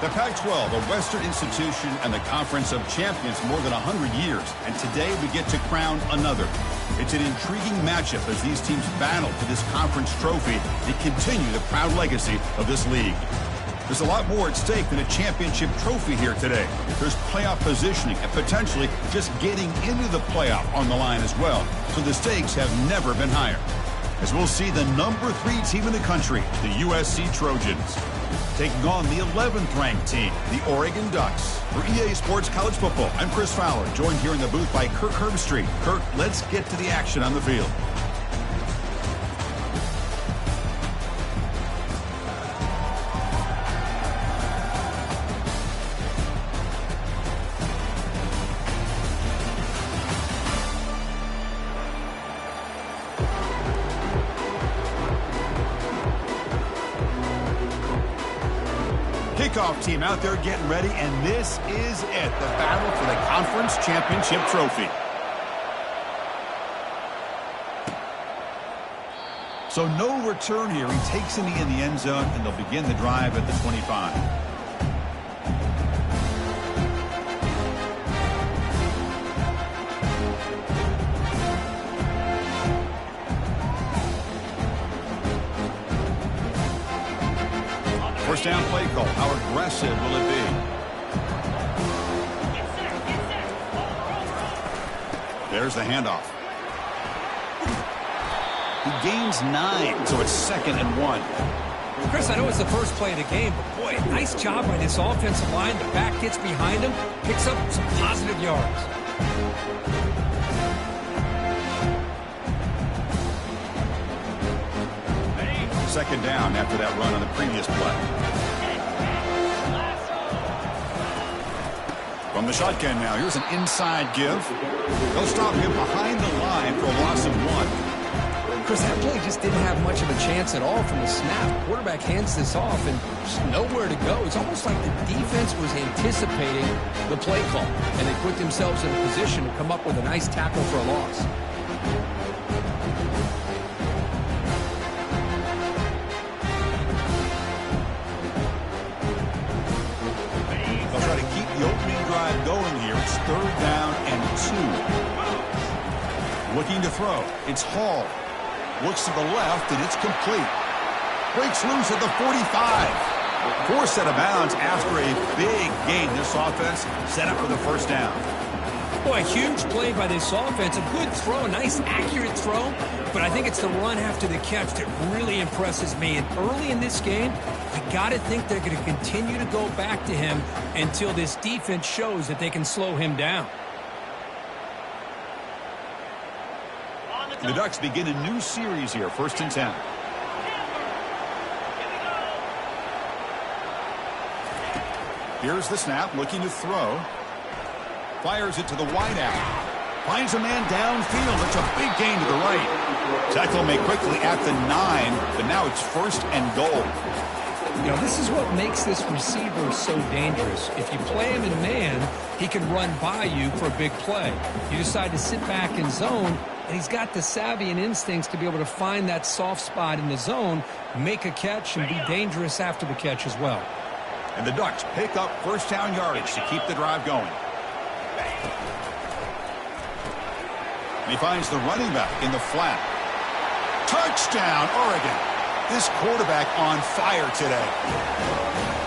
The Pac-12, a Western institution and the Conference of Champions more than 100 years. And today we get to crown another. It's an intriguing matchup as these teams battle for this conference trophy and continue the proud legacy of this league. There's a lot more at stake than a championship trophy here today. There's playoff positioning and potentially just getting into the playoff on the line as well. So the stakes have never been higher. As we'll see the number 3 team in the country, the USC Trojans, taking on the 11th ranked team, the Oregon Ducks. For EA Sports College Football, I'm Chris Fowler, joined here in the booth by Kirk Herbstreit. Kirk, let's get to the action on the field. Kickoff team out there getting ready, and this is it, the battle for the conference championship trophy. So no return here. He takes it in the end zone, and they'll begin the drive at the 25. First down play call. How aggressive will it be? There's the handoff. He gains 9, so it's 2nd and 1. Chris, I know it's the first play of the game, but boy, nice job by this offensive line. The back gets behind him, picks up some positive yards. Second down after that run on the previous play. From the shotgun now, here's an inside give. They'll stop him behind the line for a loss of 1. Chris, that play just didn't have much of a chance at all from the snap. The quarterback hands this off and just nowhere to go. It's almost like the defense was anticipating the play call, and they put themselves in a position to come up with a nice tackle for a loss. Going here, it's 3rd down and 2. Looking to throw. It's Hall. Looks to the left, and it's complete. Breaks loose at the 45. Forced out of bounds after a big gain. This offense set up for the first down. Boy, a huge play by this offense. A good throw, a nice accurate throw. But I think it's the run after the catch that really impresses me. And early in this game, I got to think they're going to continue to go back to him until this defense shows that they can slow him down. The Ducks begin a new series here, 1st and 10. Here's the snap, looking to throw. Fires it to the wideout. Finds a man downfield. It's a big gain to the right. Tackle made quickly at the 9, but now it's 1st and goal. You know, this is what makes this receiver so dangerous. If you play him in man, he can run by you for a big play. You decide to sit back in zone, and he's got the savvy and instincts to be able to find that soft spot in the zone, make a catch, and be dangerous after the catch as well. And the Ducks pick up first down yardage to keep the drive going. And he finds the running back in the flat. Touchdown, Oregon. This quarterback on fire today.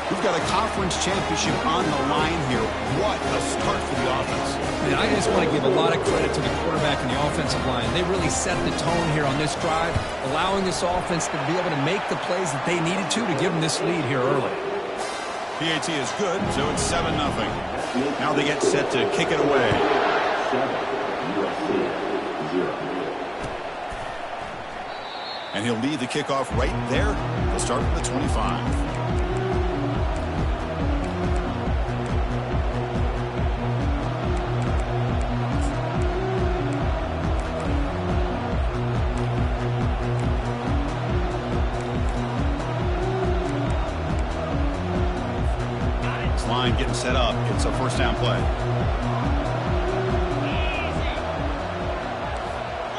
We've got a conference championship on the line here. What a start for the offense. And I just want to give a lot of credit to the quarterback and the offensive line. They really set the tone here on this drive, allowing this offense to be able to make the plays that they needed to give them this lead here early. PAT is good, so it's 7-0. Now they get set to kick it away. And he'll lead the kickoff right there. They'll start at the 25. Line getting set up. It's a first down play.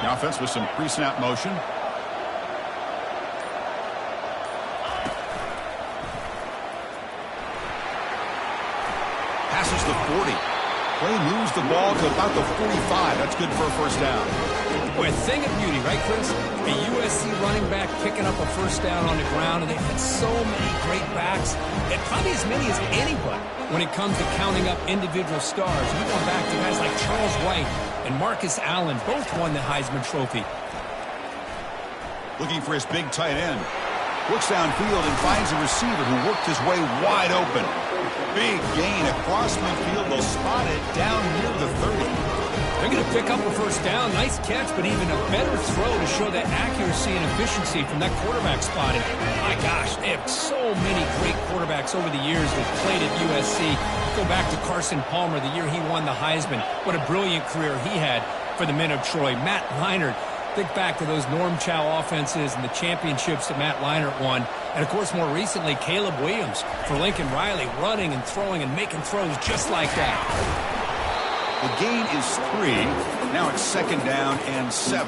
The offense with some pre-snap motion. crosses the 40. Play moves the ball to about the 45. That's good for a first down. Boy, a thing of beauty, right, Chris? A USC running back picking up a first down on the ground, and they've had so many great backs, and probably as many as anybody when it comes to counting up individual stars. You're going back to guys like Charles White and Marcus Allen, both won the Heisman Trophy. Looking for his big tight end. Looks downfield and finds a receiver who worked his way wide open. Big gain across midfield. They'll spot it down near the 30. They're going to pick up a first down. Nice catch, but even a better throw to show that accuracy and efficiency from that quarterback spot. And my gosh, they have so many great quarterbacks over the years that played at USC. Go back to Carson Palmer, the year he won the Heisman. What a brilliant career he had for the men of Troy. Matt Leinart. Think back to those Norm Chow offenses and the championships that Matt Leinart won. And, of course, more recently, Caleb Williams for Lincoln Riley, running and throwing and making throws just like that. The gain is 3. Now it's second down and 7.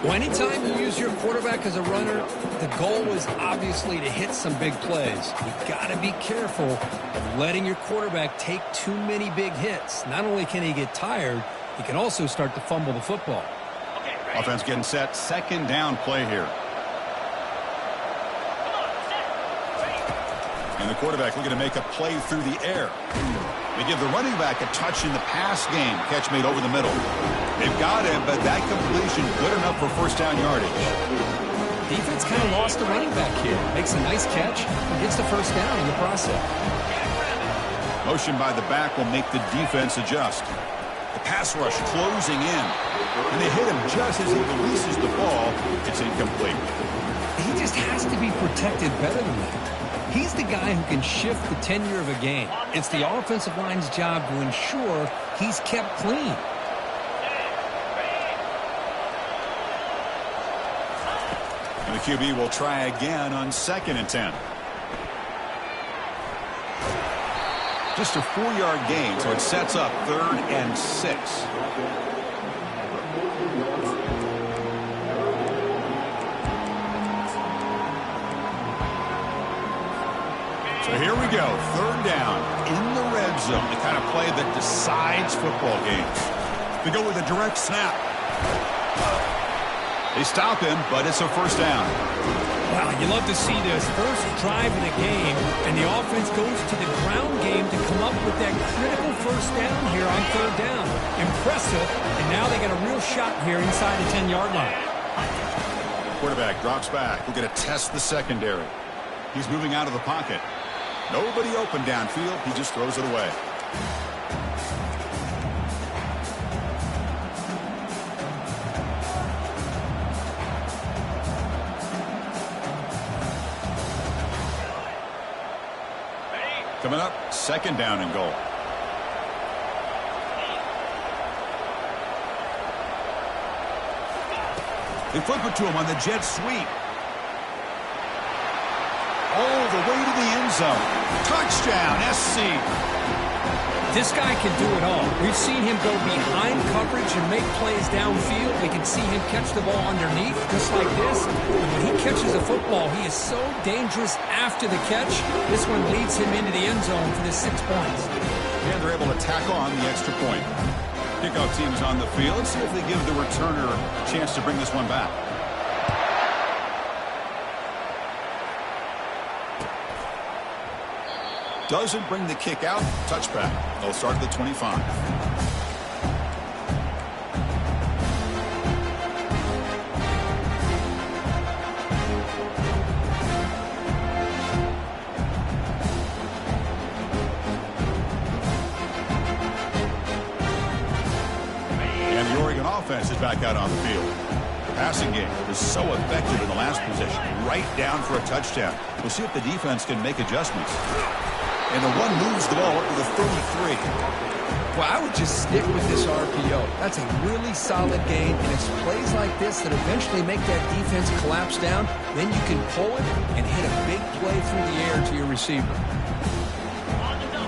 Well, anytime you use your quarterback as a runner, the goal is obviously to hit some big plays. You've got to be careful of letting your quarterback take too many big hits. Not only can he get tired, he can also start to fumble the football. Offense getting set. Second down play here. And the quarterback looking to make a play through the air. They give the running back a touch in the pass game. Catch made over the middle. They've got him, but that completion good enough for first down yardage. Defense kind of lost the running back here. Makes a nice catch and gets the first down in the process. Motion by the back will make the defense adjust. The pass rush closing in. And they hit him just as he releases the ball. It's incomplete. He just has to be protected better than that. He's the guy who can shift the tenure of a game. It's the offensive line's job to ensure he's kept clean. And the QB will try again on 2nd and 10. Just a 4-yard gain, so it sets up 3rd and 6. So here we go, 3rd down in the red zone, the kind of play that decides football games. They go with a direct snap. They stop him, but it's a first down. Wow, you love to see this first drive of the game, and the offense goes to the ground game to come up with that critical first down here on 3rd down. Impressive, and now they got a real shot here inside the 10-yard line. Quarterback drops back. We're going to test the secondary. He's moving out of the pocket. Nobody open downfield. He just throws it away. Coming up, 2nd down and goal. They flip it to him on the jet sweep. All the way to the end zone. Touchdown, SC. This guy can do it all. We've seen him go behind coverage and make plays downfield. We can see him catch the ball underneath, just like this. And when he catches a football, he is so dangerous after the catch. This one leads him into the end zone for the 6 points. And they're able to tack on the extra point. Kickoff team is on the field. Let's see if they give the returner a chance to bring this one back. Doesn't bring the kick out. Touchback. They'll start at the 25. And the Oregon offense is back out on the field. The passing game was so effective in the last possession. Right down for a touchdown. We'll see if the defense can make adjustments. And the one moves the ball up to the 33. Well, I would just stick with this RPO. That's a really solid gain, and it's plays like this that eventually make that defense collapse down. Then you can pull it and hit a big play through the air to your receiver.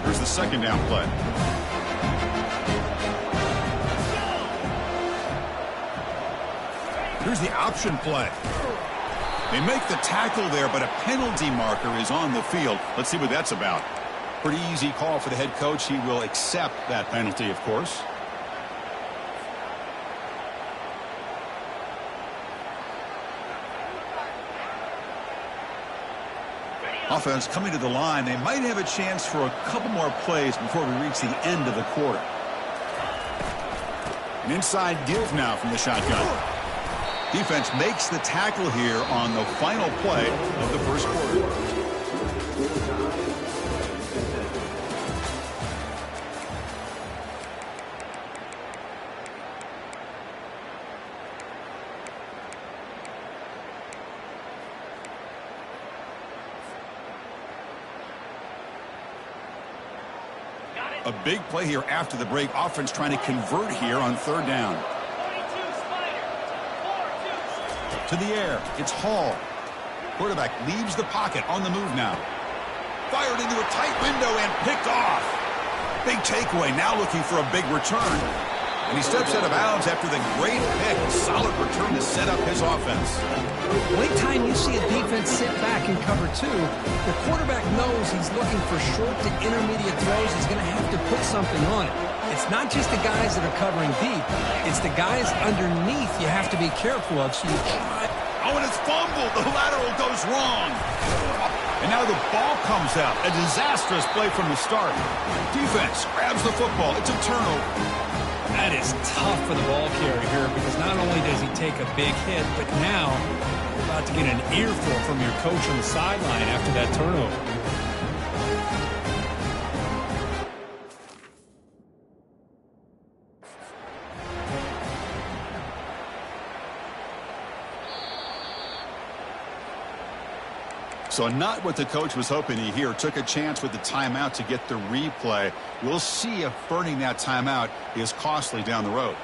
Here's the 2nd down play. Here's the option play. They make the tackle there, but a penalty marker is on the field. Let's see what that's about. Pretty easy call for the head coach. He will accept that penalty, of course. Offense coming to the line. They might have a chance for a couple more plays before we reach the end of the quarter. An inside give now from the shotgun. Defense makes the tackle here on the final play of the first quarter. A big play here after the break. Offense trying to convert here on third down. To the air. It's Hall. Quarterback leaves the pocket on the move now. Fired into a tight window and picked off. Big takeaway. Now looking for a big return. And he steps out of bounds after the great pick. Solid return to set up his offense. Anytime you see a defense sit back and cover two, the quarterback knows he's looking for short to intermediate throws. He's going to have to put something on it. It's not just the guys that are covering deep. It's the guys underneath you have to be careful of. So you try. Oh, and it's fumbled. The lateral goes wrong. And now the ball comes out. A disastrous play from the start. Defense grabs the football. It's a turnover. That is tough for the ball carrier here because not only does he take a big hit, but now you're about to get an earful from your coach on the sideline after that turnover. So not what the coach was hoping to hear. Took a chance with the timeout to get the replay. We'll see if burning that timeout is costly down the road.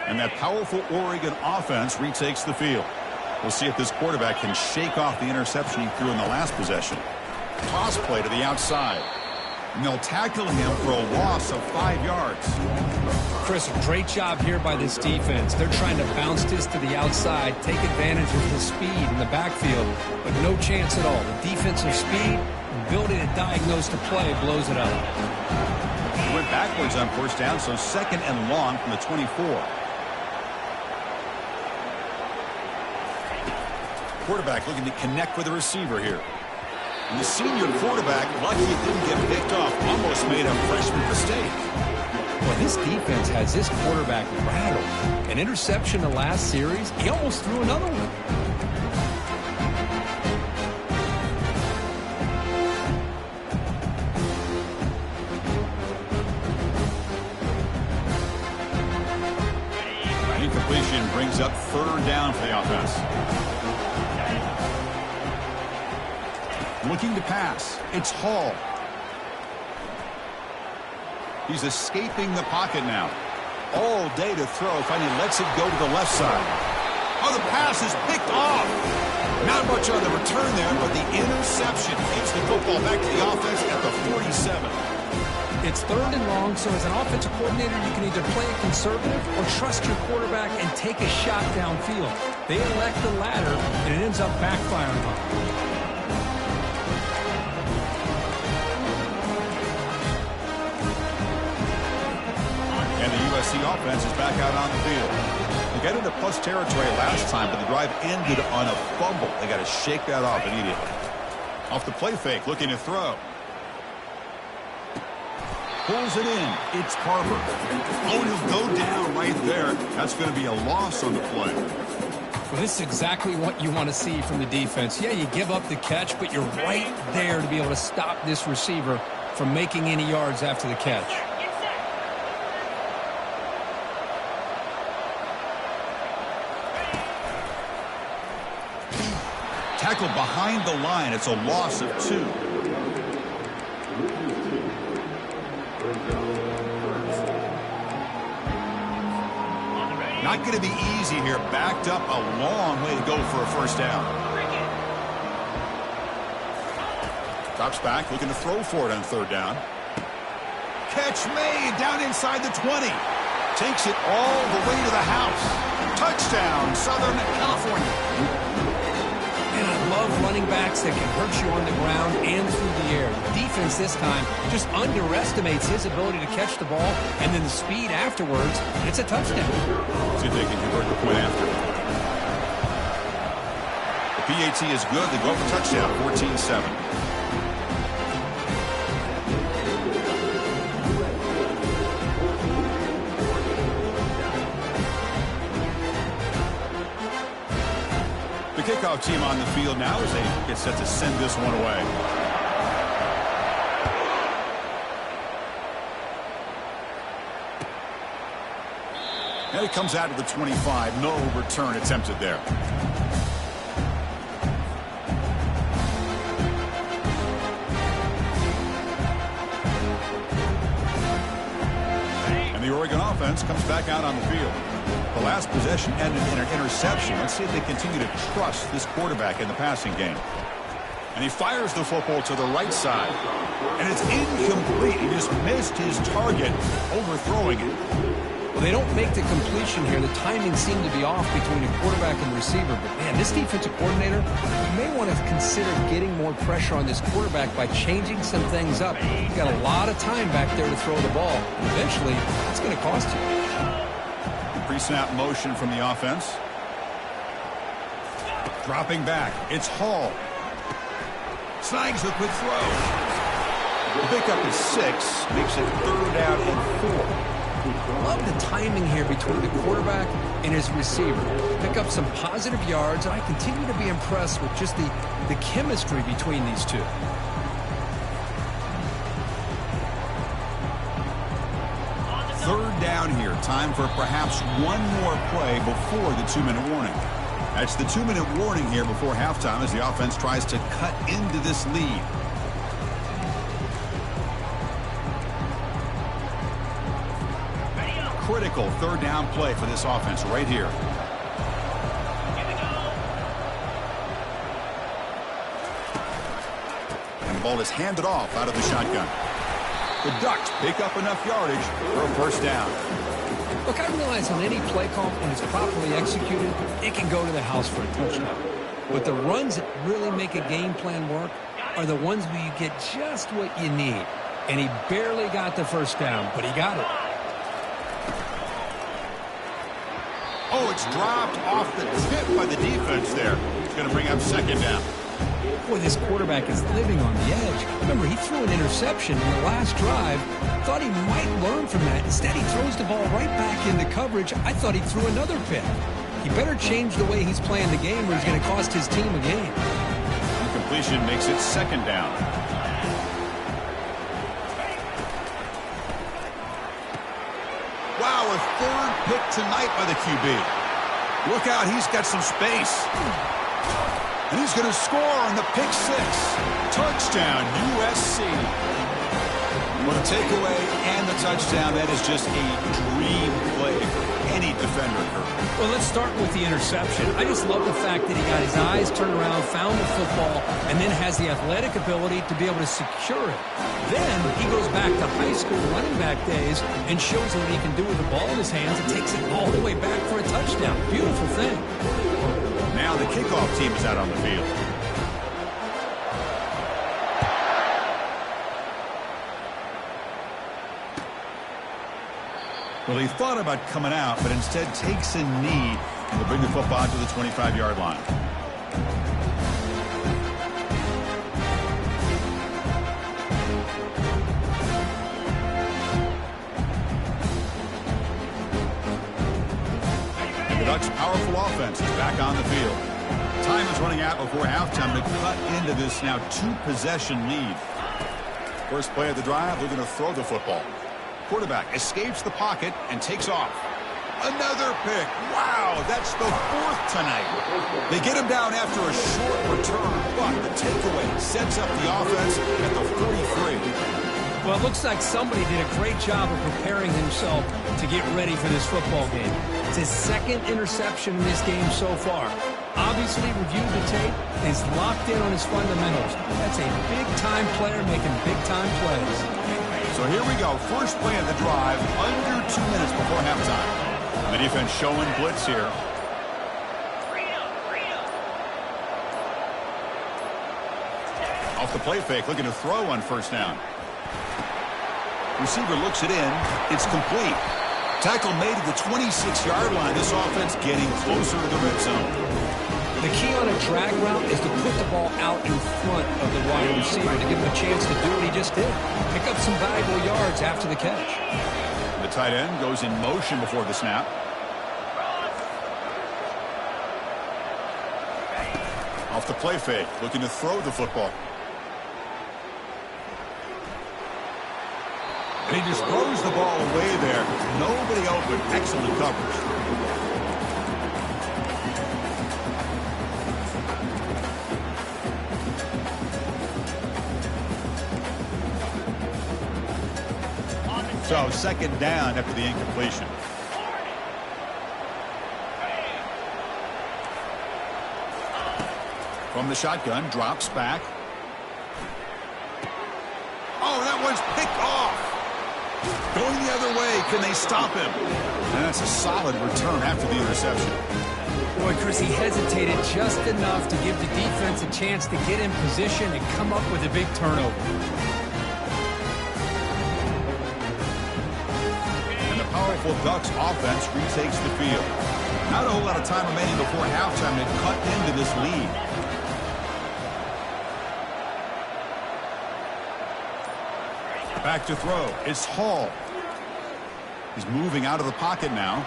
And that powerful Oregon offense retakes the field. We'll see if this quarterback can shake off the interception he threw in the last possession. Toss play to the outside. And they'll tackle him for a loss of 5 yards. Chris, great job here by this defense. They're trying to bounce this to the outside, take advantage of the speed in the backfield, but no chance at all. The defensive speed, ability to diagnose the play, blows it up. Went backwards on first down, so second and long from the 24. Quarterback looking to connect with the receiver here. And the senior quarterback, lucky it didn't get picked off, almost made a freshman mistake. Well, this defense has this quarterback rattled. An interception the last series, he almost threw another one. Incompletion brings up third down for the offense. Looking to pass. It's Hall. He's escaping the pocket now. All day to throw. Finally lets it go to the left side. Oh, the pass is picked off. Not much on the return there, but the interception gets the football back to the offense at the 47. It's third and long, so as an offensive coordinator, you can either play it conservative or trust your quarterback and take a shot downfield. They elect the latter, and it ends up backfiring on them. The offense is back out on the field. They got into plus territory last time, but the drive ended on a fumble. They got to shake that off immediately. Off the play fake, looking to throw. Pulls it in. It's Carver. Oh, and he'll go down right there. That's going to be a loss on the play. Well, this is exactly what you want to see from the defense. Yeah, you give up the catch, but you're right there to be able to stop this receiver from making any yards after the catch. Tackle behind the line. It's a loss of 2. Not going to be easy here. Backed up a long way to go for a first down. Drops back, looking to throw for it on third down. Catch made down inside the 20. Takes it all the way to the house. Touchdown, Southern California. And I love running backs that can hurt you on the ground and through the air. The defense this time just underestimates his ability to catch the ball, and then the speed afterwards, it's a touchdown. See if they can convert the point after. The PAT is good. They go for touchdown, 14-7. Kickoff team on the field now as they get set to send this one away. And it comes out to the 25. No return attempted there. And the Oregon offense comes back out on the field. The last possession ended in an interception. Let's see if they continue to trust this quarterback in the passing game. And he fires the football to the right side. And it's incomplete. He just missed his target, overthrowing it. Well, they don't make the completion here. The timing seemed to be off between a quarterback and receiver. But, man, this defensive coordinator, you may want to consider getting more pressure on this quarterback by changing some things up. You've got a lot of time back there to throw the ball. And eventually, it's going to cost you. Pre-snap motion from the offense. Dropping back. It's Hall. Snags the quick throw. The pickup is 6. Makes it 3rd down and 4. Love the timing here between the quarterback and his receiver. Pick up some positive yards, and I continue to be impressed with just the chemistry between these two. Third down here. Time for perhaps one more play before the 2-minute warning. That's the 2-minute warning here before halftime as the offense tries to cut into this lead. Critical 3rd down play for this offense right here. And the ball is handed off out of the shotgun. The Ducks pick up enough yardage for a 1st down. Look, I realize on any play call, when it's properly executed, it can go to the house for a touchdown. But the runs that really make a game plan work are the ones where you get just what you need. And he barely got the 1st down, but he got it. Oh, it's dropped off the tip by the defense there. It's going to bring up 2nd down. Boy, this quarterback is living on the edge. Remember, he threw an interception in the last drive. Thought he might learn from that. Instead, he throws the ball right back into coverage. I thought he threw another pick. He better change the way he's playing the game or he's going to cost his team a game. Incompletion makes it 2nd down. Wow, a 3rd pick tonight by the QB. Look out, he's got some space. And he's going to score on the pick 6. Touchdown, USC. Well, the takeaway and the touchdown, that is just a dream play for any defender. Well, let's start with the interception. I just love the fact that he got his eyes turned around, found the football, and then has the athletic ability to be able to secure it. Then he goes back to high school running back days and shows what he can do with the ball in his hands and takes it all the way back for a touchdown. Beautiful thing. Now the kickoff team is out on the field. Well, he thought about coming out, but instead takes a knee and will bring the football to the 25-yard line. And the Ducks' powerful offense is back on the field. Time is running out before halftime to cut into this now 2-possession lead. First play of the drive, they're going to throw the football. Quarterback escapes the pocket and takes off. Another pick. Wow, that's the 4th tonight. They get him down after a short return, but the takeaway sets up the offense at the 43. Well, it looks like somebody did a great job of preparing himself to get ready for this football game. It's his 2nd interception in this game so far. Obviously reviewed the tape and is locked in on his fundamentals. That's a big-time player making big-time plays. So here we go. First play of the drive, under 2 minutes before halftime. The defense showing blitz here. Off the play fake, looking to throw on first down. Receiver looks it in. It's complete. Tackle made at the 26-yard line. This offense getting closer to the red zone. The key on a drag route is to put the ball out in front of the wide receiver to give him a chance to do what he just did. Pick up some valuable yards after the catch. The tight end goes in motion before the snap. Off the play fake, looking to throw the football. And he just throws the ball away there. Nobody open. Excellent coverage. So, second down after the incompletion. From the shotgun, drops back. Oh, that one's picked off. Going the other way, can they stop him? And that's a solid return after the interception. Boy, Chris, he hesitated just enough to give the defense a chance to get in position and come up with a big turnover. And the powerful Ducks offense retakes the field. Not a whole lot of time remaining before halftime to cut into this lead. Back to throw. It's Hall. He's moving out of the pocket now.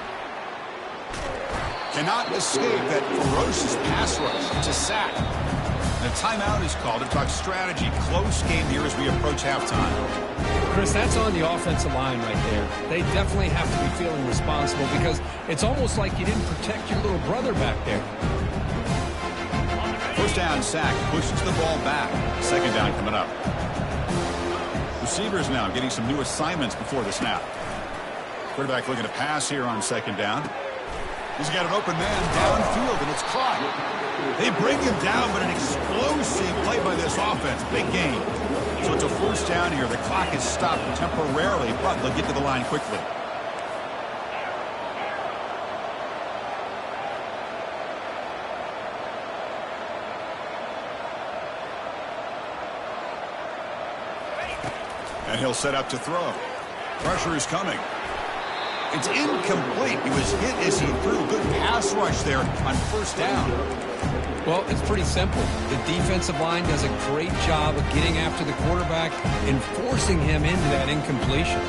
Cannot escape that ferocious pass rush. It's a sack. And a timeout is called to talk strategy. Close game here as we approach halftime. Chris, that's on the offensive line right there. They definitely have to be feeling responsible because it's almost like you didn't protect your little brother back there. First down sack. Pushes the ball back. Second down coming up. Receivers now getting some new assignments before the snap. Quarterback looking to pass here on second down. He's got an open man downfield, and it's caught. They bring him down, but an explosive play by this offense. Big gain. So it's a first down here. The clock is stopped temporarily, but they'll get to the line quickly. And he'll set up to throw. Pressure is coming. It's incomplete. He was hit as he threw. Good pass rush there on first down. Well, it's pretty simple. The defensive line does a great job of getting after the quarterback and forcing him into that incompletion.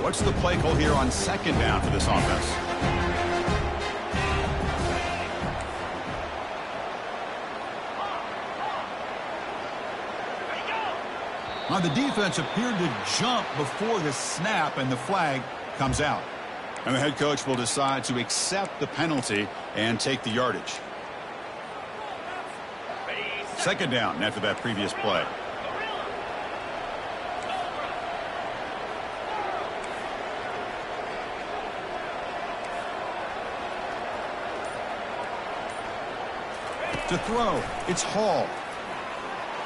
What's the play call here on second down for this offense? Now the defense appeared to jump before the snap, and the flag comes out. And the head coach will decide to accept the penalty and take the yardage. Second down after that previous play. To throw, it's Hall.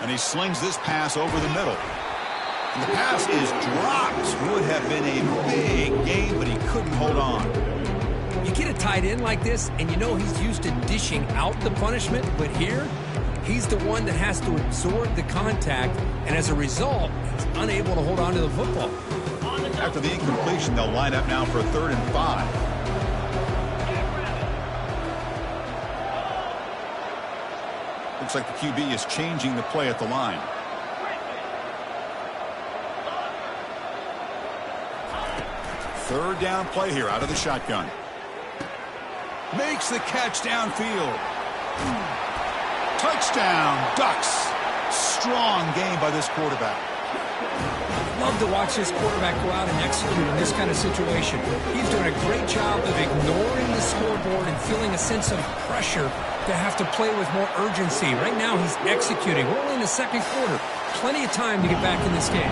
And he slings this pass over the middle. And the pass is dropped. Would have been a big gain, but he couldn't hold on. You get a tight end like this, and you know he's used to dishing out the punishment, but here, he's the one that has to absorb the contact, and as a result, he's unable to hold on to the football. After the incompletion, they'll line up now for a 3rd and 5. Looks like the QB is changing the play at the line. Third down play here out of the shotgun. Makes the catch downfield. Touchdown, Ducks. Strong game by this quarterback. Love to watch this quarterback go out and execute in this kind of situation. He's doing a great job of ignoring the scoreboard and feeling a sense of pressure to have to play with more urgency. Right now, he's executing. We're only in the second quarter. Plenty of time to get back in this game.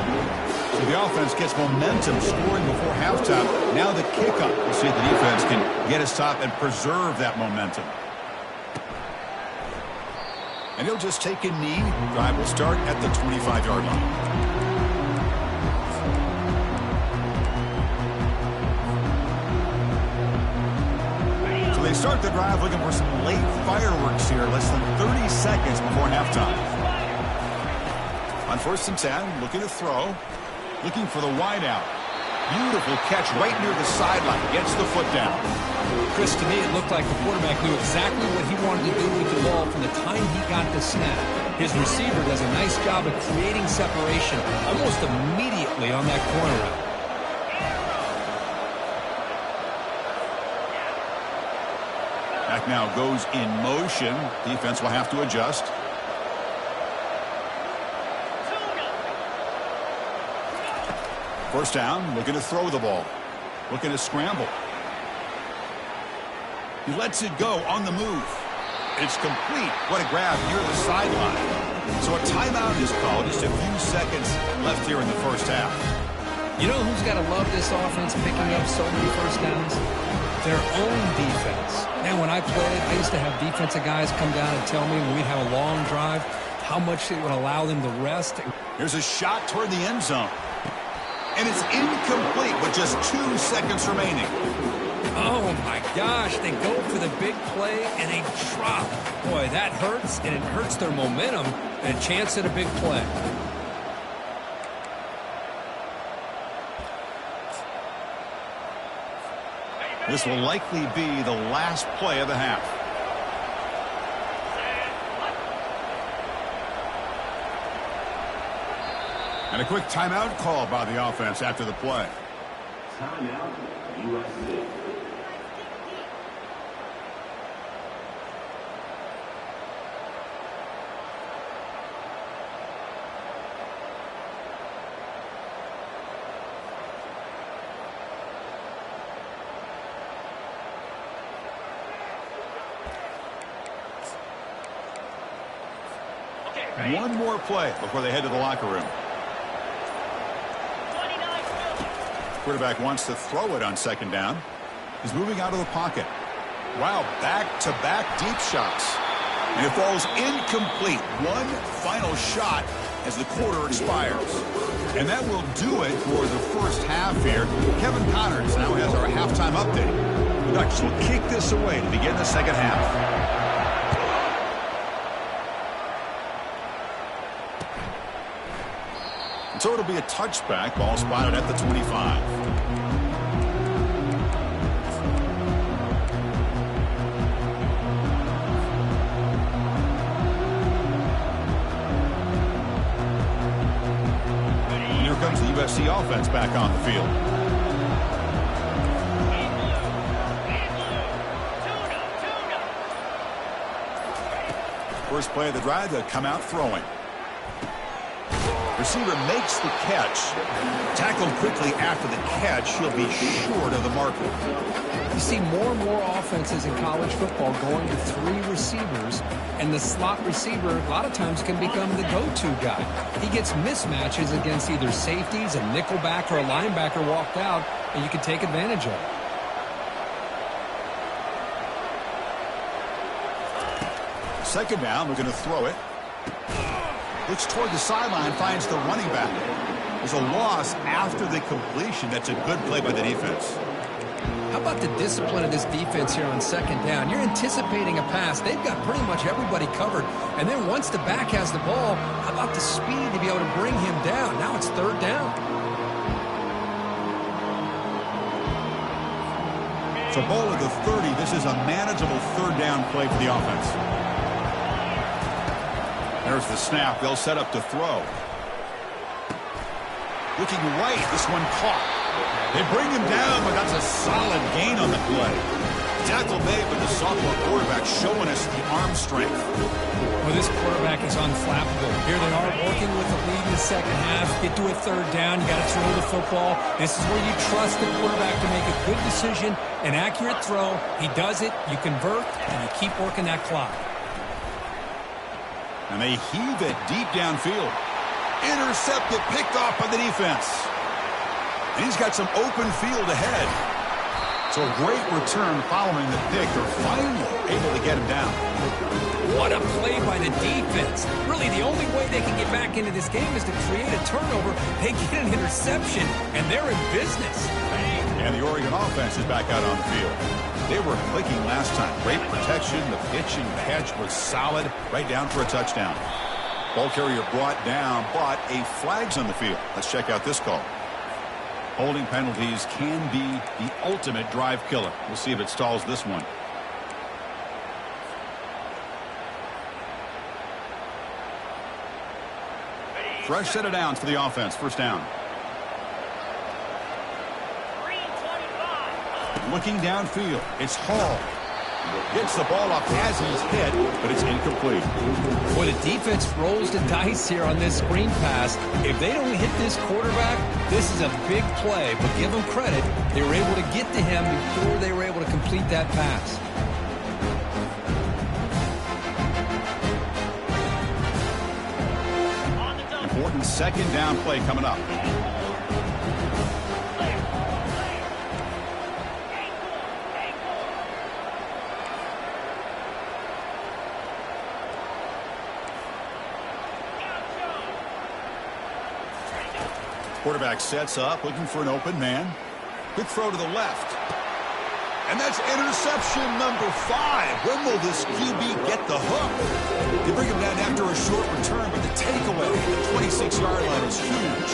So the offense gets momentum, scoring before halftime. Now the kickoff. We'll see if the defense can get a stop and preserve that momentum. And he'll just take a knee. Drive will start at the 25-yard line. So they start the drive looking for some late fireworks here. Less than 30 seconds before halftime. On 1st and 10, looking to throw. Looking for the wide out. Beautiful catch right near the sideline. Gets the foot down. Chris, to me, it looked like the quarterback knew exactly what he wanted to do with the ball from the time he got the snap. His receiver does a nice job of creating separation almost immediately on that corner route. Back now goes in motion. Defense will have to adjust. First down, looking to throw the ball. Looking to scramble. He lets it go on the move. It's complete. What a grab near the sideline. So a timeout is called. Just a few seconds left here in the first half. You know who's got to love this offense picking up so many first downs? Their own defense. Man, when I played, I used to have defensive guys come down and tell me when we'd have a long drive how much it would allow them to rest. Here's a shot toward the end zone. And it's incomplete with just 2 seconds remaining. Oh, my gosh. They go for the big play, and they drop. Boy, that hurts, and it hurts their momentum and a chance at a big play. This will likely be the last play of the half. And a quick timeout call by the offense after the play. Timeout, USC. One more play before they head to the locker room. Quarterback wants to throw it on 2nd down. He's moving out of the pocket. Wow, back-to-back deep shots. And it falls incomplete. One final shot as the quarter expires. And that will do it for the first half here. Kevin Connors now has our halftime update. The Ducks will kick this away to begin the second half. So it'll be a touchback. Ball spotted at the 25. And here comes the USC offense back on the field. First play of the drive, they'll come out throwing. Receiver makes the catch. Tackled quickly after the catch. He'll be short of the marker. You see more and more offenses in college football going to 3 receivers, and the slot receiver a lot of times can become the go-to guy. He gets mismatches against either safeties, a nickelback, or a linebacker walked out, and you can take advantage of it. 2nd down, we're going to throw it. Looks toward the sideline, finds the running back. There's a loss after the completion. That's a good play by the defense. How about the discipline of this defense here on 2nd down? You're anticipating a pass. They've got pretty much everybody covered. And then once the back has the ball, how about the speed to be able to bring him down? Now it's 3rd down. So ball at the 30. This is a manageable 3rd down play for the offense. There's the snap. They'll set up to throw. Looking right. This one caught. They bring him down, but that's a solid gain on the play. Tackle made, but the sophomore quarterback showing us the arm strength. Well, this quarterback is unflappable. Here they are working with the lead in the 2nd half. Get to a 3rd down. You got to throw the football. This is where you trust the quarterback to make a good decision, an accurate throw. He does it. You convert, and you keep working that clock. And they heave it deep downfield. Intercepted, picked off by the defense. And he's got some open field ahead. So a great return following the pick. They're finally able to get him down. What a play by the defense. Really, the only way they can get back into this game is to create a turnover. They get an interception, and they're in business. And the Oregon offense is back out on the field. They were clicking last time. Great protection. The pitch and catch was solid. Right down for a touchdown. Ball carrier brought down, but a flag's on the field. Let's check out this call. Holding penalties can be the ultimate drive killer. We'll see if it stalls this one. Fresh set of downs for the offense. First down. Looking downfield. It's Hall. Gets the ball up as he's hit, but it's incomplete. Boy, the defense rolls the dice here on this screen pass. If they don't hit this quarterback, this is a big play. But give them credit. They were able to get to him before they were able to complete that pass. Important second down play coming up. Quarterback sets up, looking for an open man. Quick throw to the left. And that's interception number 5. When will this QB get the hook? They bring him down after a short return, but the takeaway at the 26-yard line is huge.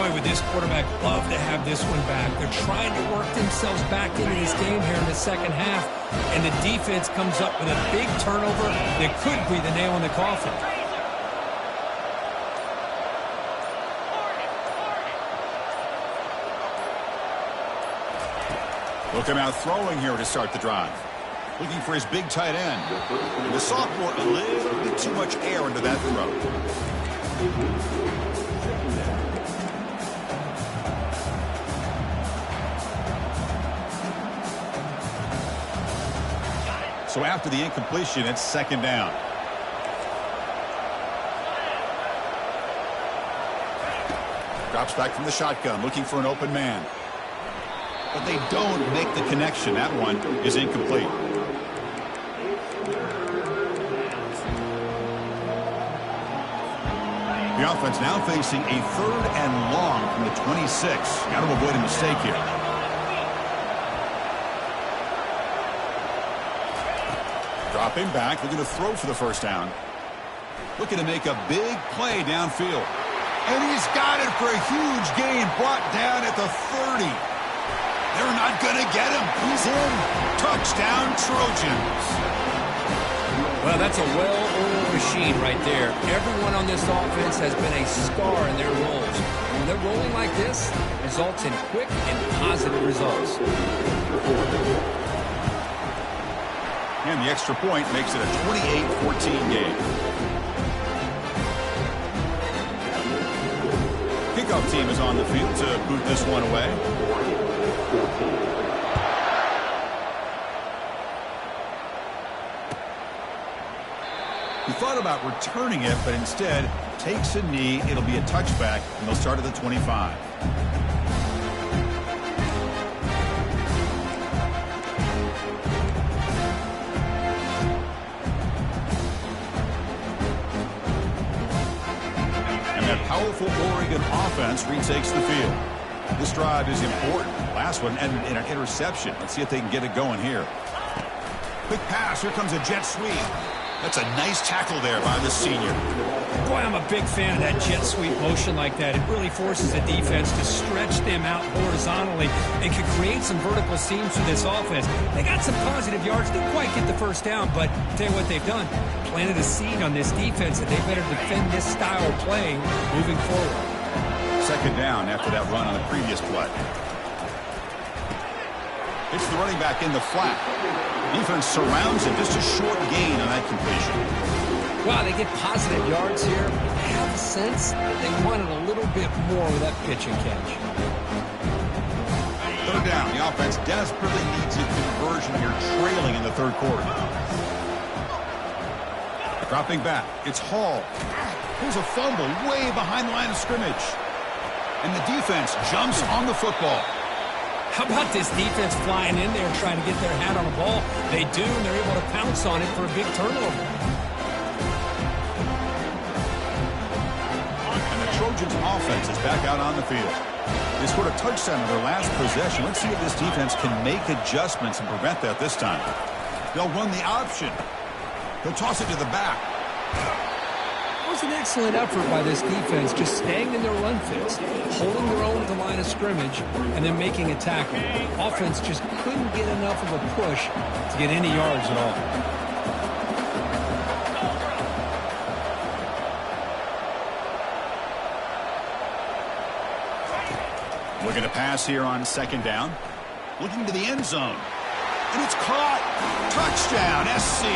Boy, would this quarterback love to have this one back. They're trying to work themselves back into this game here in the second half, and the defense comes up with a big turnover that could be the nail in the coffin. Look him out throwing here to start the drive. Looking for his big tight end. And the sophomore, a little bit too much air into that throw. So after the incompletion, it's second down. Drops back from the shotgun, looking for an open man. But they don't make the connection. That one is incomplete. The offense now facing a 3rd and long from the 26. Got to avoid a mistake here. Dropping back, looking to throw for the first down. Looking to make a big play downfield. And he's got it for a huge gain, brought down at the 30. They're not going to get him. He's in. Touchdown, Trojans. Well, that's a well-oiled machine right there. Everyone on this offense has been a star in their roles. When they're rolling like this, results in quick and positive results. And the extra point makes it a 28-14 game. Kickoff team is on the field to boot this one away. He thought about returning it, but instead takes a knee. It'll be a touchback, and they'll start at the 25. And that powerful Oregon offense retakes the field. This drive is important. Last one ended in an interception. Let's see if they can get it going here. Quick pass. Here comes a jet sweep. That's a nice tackle there by the senior. Boy, I'm a big fan of that jet sweep motion like that. It really forces the defense to stretch them out horizontally and can create some vertical seams for this offense. They got some positive yards. Didn't quite get the first down, but tell you what they've done. Planted a seed on this defense, and they better defend this style of play moving forward. Second down after that run on the previous play. It's the running back in the flat. Defense surrounds him. Just a short gain on that completion. Wow, they get positive yards here. I have a sense that they wanted a little bit more with that pitch and catch. Third down. The offense desperately needs a conversion here, trailing in the third quarter. Dropping back. It's Hall. Here's a fumble way behind the line of scrimmage. And the defense jumps on the football. How about this defense flying in there trying to get their hat on the ball? They do, and they're able to pounce on it for a big turnover. And the Trojans' offense is back out on the field. They scored a touchdown on their last possession. Let's see if this defense can make adjustments and prevent that this time. They'll run the option. They'll toss it to the back. It was an excellent effort by this defense, just staying in their run fist, holding their own at the line of scrimmage, and then making a tackle. Offense just couldn't get enough of a push to get any yards at all. Looking to pass here on second down. Looking to the end zone. And it's caught. Touchdown, SC.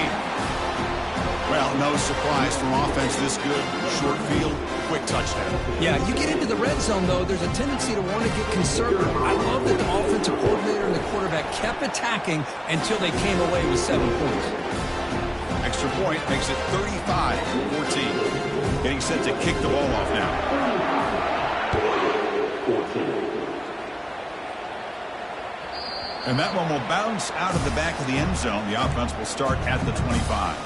Well, no surprise from offense this good. Short field, quick touchdown. Yeah, you get into the red zone, though, there's a tendency to want to get conservative. I love that the offensive coordinator and the quarterback kept attacking until they came away with 7 points. Extra point makes it 35-14. Getting set to kick the ball off now. 14. And that one will bounce out of the back of the end zone. The offense will start at the 25.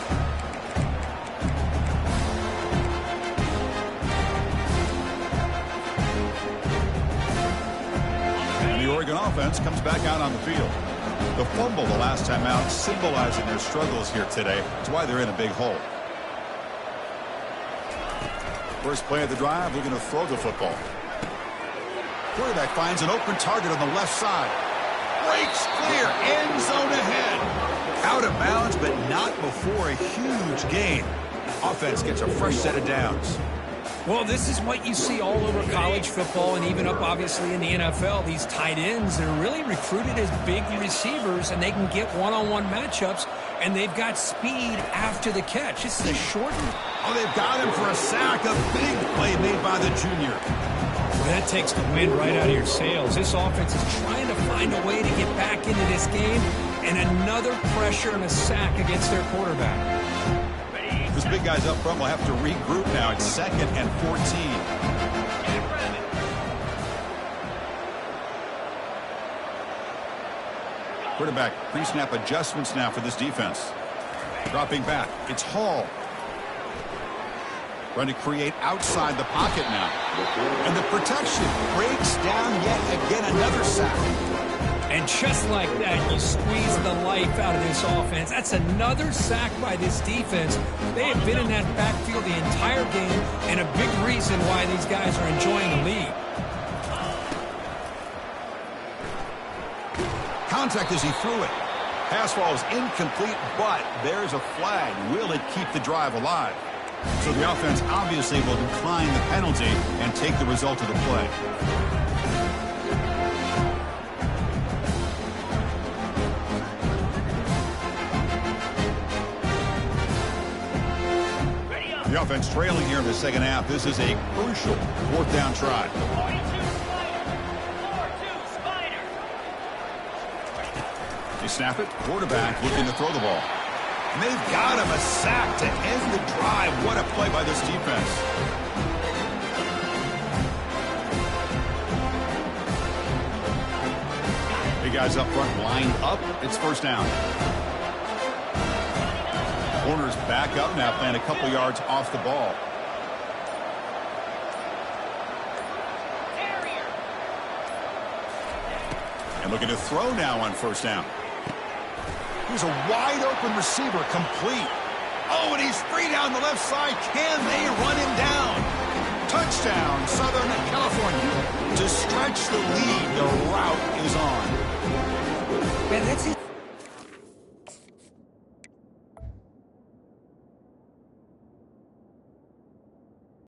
And the Oregon offense comes back out on the field. The fumble the last time out symbolizing their struggles here today. That's why they're in a big hole. First play of the drive, they're going to throw the football. Quarterback finds an open target on the left side. Breaks clear, end zone ahead. Out of bounds, but not before a huge gain. Offense gets a fresh set of downs. Well, this is what you see all over college football and even up, obviously, in the NFL. These tight ends are really recruited as big receivers, and they can get one-on-one matchups, and they've got speed after the catch. This is a shortened... Oh, they've got him for a sack. A big play made by the junior. That takes the wind right out of your sails. This offense is trying to find a way to get back into this game, and another pressure and a sack against their quarterback. This big guy's up front will have to regroup now. It's 2nd and 14. Quarterback pre-snap adjustments now for this defense. Dropping back. It's Hall. Trying to create outside the pocket now. And the protection breaks down yet again. Another sack. And just like that, you squeeze the life out of this offense. That's another sack by this defense. They have been in that backfield the entire game, and a big reason why these guys are enjoying the lead. Contact as he threw it. Pass ball is incomplete, but there's a flag. Will it keep the drive alive? So the offense obviously will decline the penalty and take the result of the play. The offense trailing here in the second half. This is a crucial 4th down try. 42 Spider. They snap it. Quarterback looking to throw the ball. And they've got him a sack to end the drive. What a play by this defense. Big guys up front lined up. It's 1st down. Corner's back up now, playing a couple yards off the ball. And looking to throw now on 1st down. Here's a wide-open receiver, complete. Oh, and he's free down the left side. Can they run him down? Touchdown, Southern California. To stretch the lead, the route is on. Man, that's it.